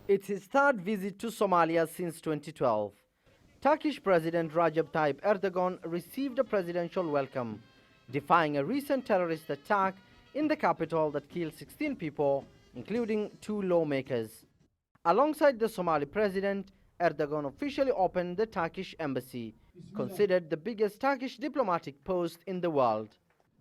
It's his third visit to Somalia since 2012. Turkish President Recep Tayyip Erdogan received a presidential welcome, defying a recent terrorist attack in the capital that killed 16 people, including 2 lawmakers. Alongside the Somali president, Erdogan officially opened the Turkish embassy, considered the biggest Turkish diplomatic post in the world.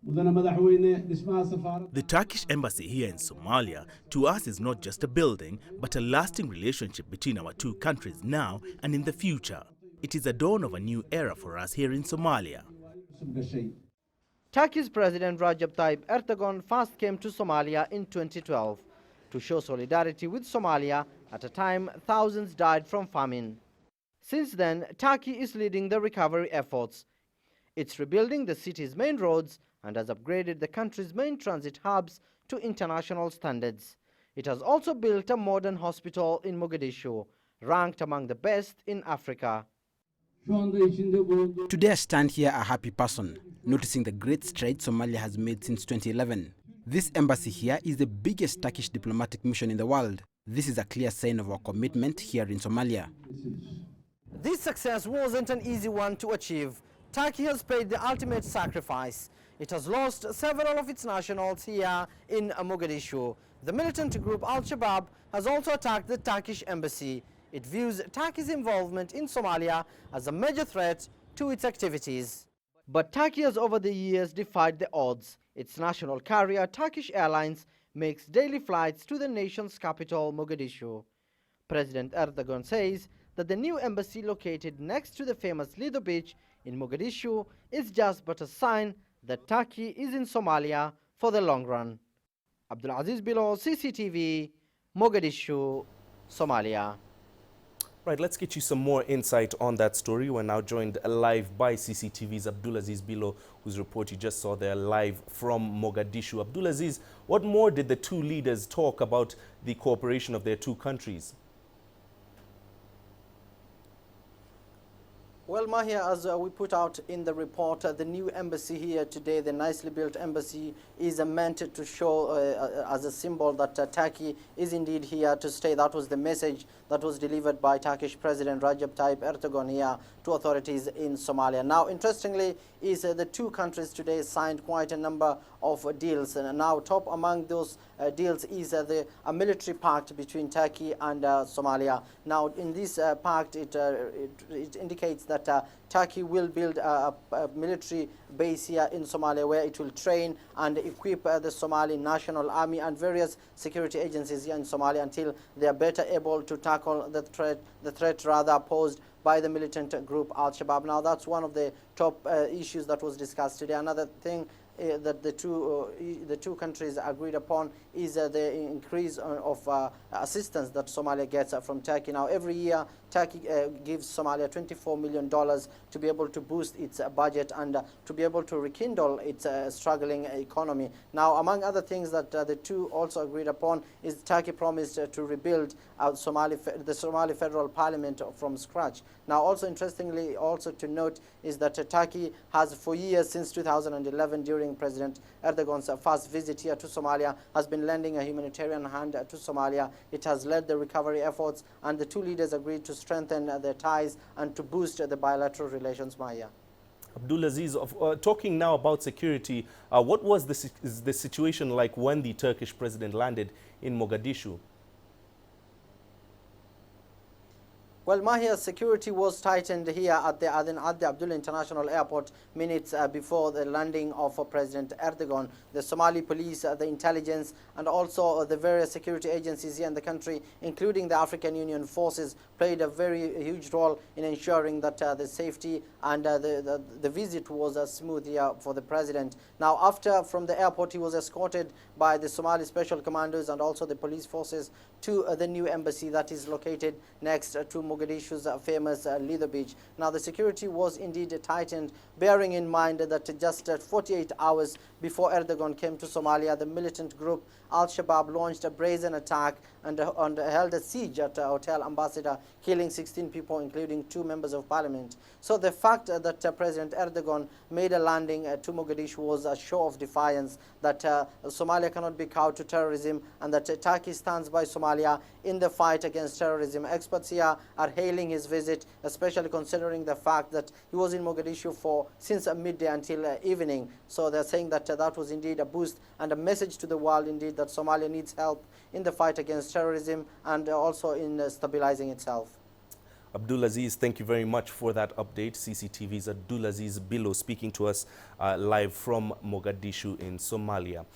The Turkish embassy here in Somalia to us is not just a building, but a lasting relationship between our two countries now and in the future. It is a dawn of a new era for us here in Somalia. Turkey's President Recep Tayyip Erdogan first came to Somalia in 2012 to show solidarity with Somalia at a time thousands died from famine. Since then, Turkey is leading the recovery efforts. It's rebuilding the city's main roads and has upgraded the country's main transit hubs to international standards. It has also built a modern hospital in Mogadishu, ranked among the best in Africa. Today I stand here a happy person, noticing the great strides Somalia has made since 2011. This embassy here is the biggest Turkish diplomatic mission in the world. This is a clear sign of our commitment here in Somalia. This success wasn't an easy one to achieve. Turkey has paid the ultimate sacrifice. It has lost several of its nationals here in Mogadishu. The militant group Al-Shabab has also attacked the Turkish embassy. It views Turkey's involvement in Somalia as a major threat to its activities. But Turkey has over the years defied the odds. Its national carrier, Turkish Airlines, makes daily flights to the nation's capital, Mogadishu. President Erdogan says that the new embassy located next to the famous Lido beach in Mogadishu is just but a sign that Turkey is in Somalia for the long run. Abdulaziz Bilo, CCTV, Mogadishu, Somalia. Right, let's get you some more insight on that story. We're now joined live by CCTV's Abdulaziz Bilo, whose report you just saw there live from Mogadishu. Abdulaziz, what more did the two leaders talk about the cooperation of their two countries? Well, Mahia, as we put out in the report, the new embassy here today, the nicely built embassy, is meant to show as a symbol that Turkey is indeed here to stay. That was the message that was delivered by Turkish President Recep Tayyip Erdogan here to authorities in Somalia. Now, interestingly, is the two countries today signed quite a number of deals. And now, top among those deals is a military pact between Turkey and Somalia. Now, in this pact, it indicates that Turkey will build a military base here in Somalia where it will train and equip the Somali National Army and various security agencies here in Somalia until they are better able to tackle the threat rather posed by the militant group Al-Shabaab. Now, that's one of the top issues that was discussed today. Another thing that the two countries agreed upon is the increase of assistance that Somalia gets from Turkey. Now, every year, Turkey gives Somalia $24 million to be able to boost its budget and to be able to rekindle its struggling economy. Now, among other things that the two also agreed upon is Turkey promised to rebuild the Somali Federal Parliament from scratch. Now, also interestingly, also to note is that Turkey has for years since 2011, during President Erdogan's first visit here to Somalia, has been lending a humanitarian hand to Somalia. It has led the recovery efforts, and the two leaders agreed to strengthen their ties and to boost the bilateral relations, Maya. Abdulaziz, talking now about security, what was the situation like when the Turkish president landed in Mogadishu? Well, Mahia, security was tightened here at the Abdullah International Airport minutes before the landing of President Erdogan. The Somali police, the intelligence, and also the various security agencies here in the country, including the African Union forces, played a very huge role in ensuring that the safety and the visit was smooth here for the president. Now, from the airport, he was escorted by the Somali Special Commandos and also the police forces to the new embassy that is located next to Mogadishu's famous Lido beach. Now, the security was indeed tightened, bearing in mind that just 48 hours before Erdogan came to Somalia, the militant group Al-Shabaab launched a brazen attack and held a siege at Hotel Ambassador, killing 16 people, including 2 members of parliament. So the fact that President Erdogan made a landing to Mogadishu was a show of defiance that Somalia cannot be cowed to terrorism, and that Turkey stands by Somalia in the fight against terrorism. Experts here are hailing his visit, especially considering the fact that he was in Mogadishu since midday until evening. So they're saying that that was indeed a boost and a message to the world indeed that Somalia needs help in the fight against terrorism and also in stabilizing itself. Abdulaziz, thank you very much for that update. CCTV's Abdulaziz Bilo speaking to us live from Mogadishu in Somalia.